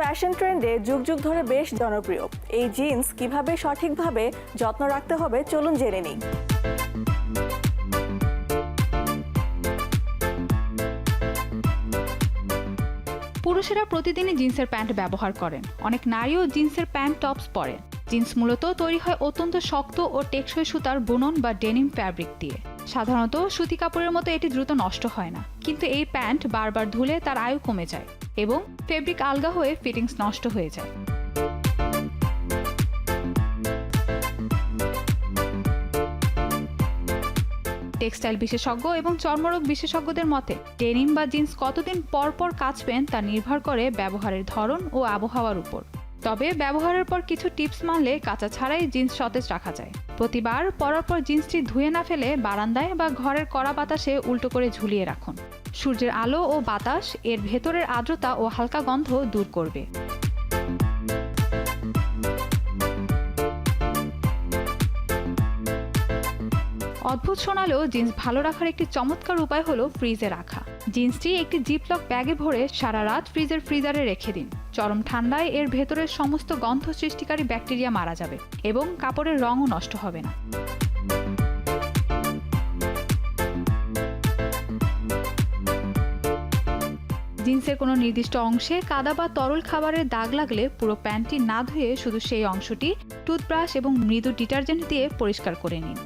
Fashion ট্রেন্ডে যুগ যুগ ধরে বেশ জনপ্রিয় এই জিন্স কিভাবে সঠিকভাবে যত্ন রাখতে হবে চলুন জেনে নিই। পুরুষেরা প্রতিদিনই জিন্সের প্যান্ট ব্যবহার করেন। অনেক নারীও জিন্সের প্যান্ট টপস পরেন। জিন্স মূলত তৈরি হয় অত্যন্ত শক্ত ও টেকসই সুতার বুনন বা ডেনিম ফ্যাব্রিক দিয়ে। সাধারণত সুতি কাপড়ের মতো এটি দ্রুত নষ্ট হয় না, কিন্তু এই প্যান্ট বারবার ধুলে তার আয়ু কমে যায় এবং ফেব্রিক আলগা হয়ে ফিটিংস নষ্ট হয়ে যায়। টেক্সটাইল বিশেষজ্ঞ এবং চর্মরোগ বিশেষজ্ঞদের মতে ডেনিম বা জিন্স কতদিন পর পর কাচবেন তা নির্ভর করে ব্যবহারের ধরন ও আবহাওয়ার উপর। তবে ব্যবহারের পর কিছু টিপস মানলে কাচা ছাড়াই জিন্স সতেজ রাখা যায়। প্রতিবার পরার পর জিন্সটি ধুয়ে না ফেলে বারান্দায় বা ঘরের কড়া বাতাসে উল্টো করে ঝুলিয়ে রাখুন। সূর্যের আলো ও বাতাস এর ভেতরের আর্দ্রতা ও হালকা গন্ধ দূর করবে। অদ্ভুত শোনালেও জিন্স ভালো রাখার একটি চমৎকার উপায় হলো ফ্রিজে রাখা। জিন্সটি একটি জিপলক ব্যাগে ভরে সারা রাত ফ্রিজারে রেখে দিন। চরম ঠান্ডায় এর ভেতরের সমস্ত গন্ধ সৃষ্টিকারী ব্যাকটেরিয়া মারা যাবে এবং কাপড়ের রঙও নষ্ট হবে না। জিন্সের কোনো নির্দিষ্ট অংশে কাদা বা তরল খাবারের দাগ লাগলে পুরো প্যান্টটি না ধুয়ে শুধু সেই অংশটি টুথব্রাশ এবং মৃদু ডিটারজেন্ট দিয়ে পরিষ্কার করে নিন।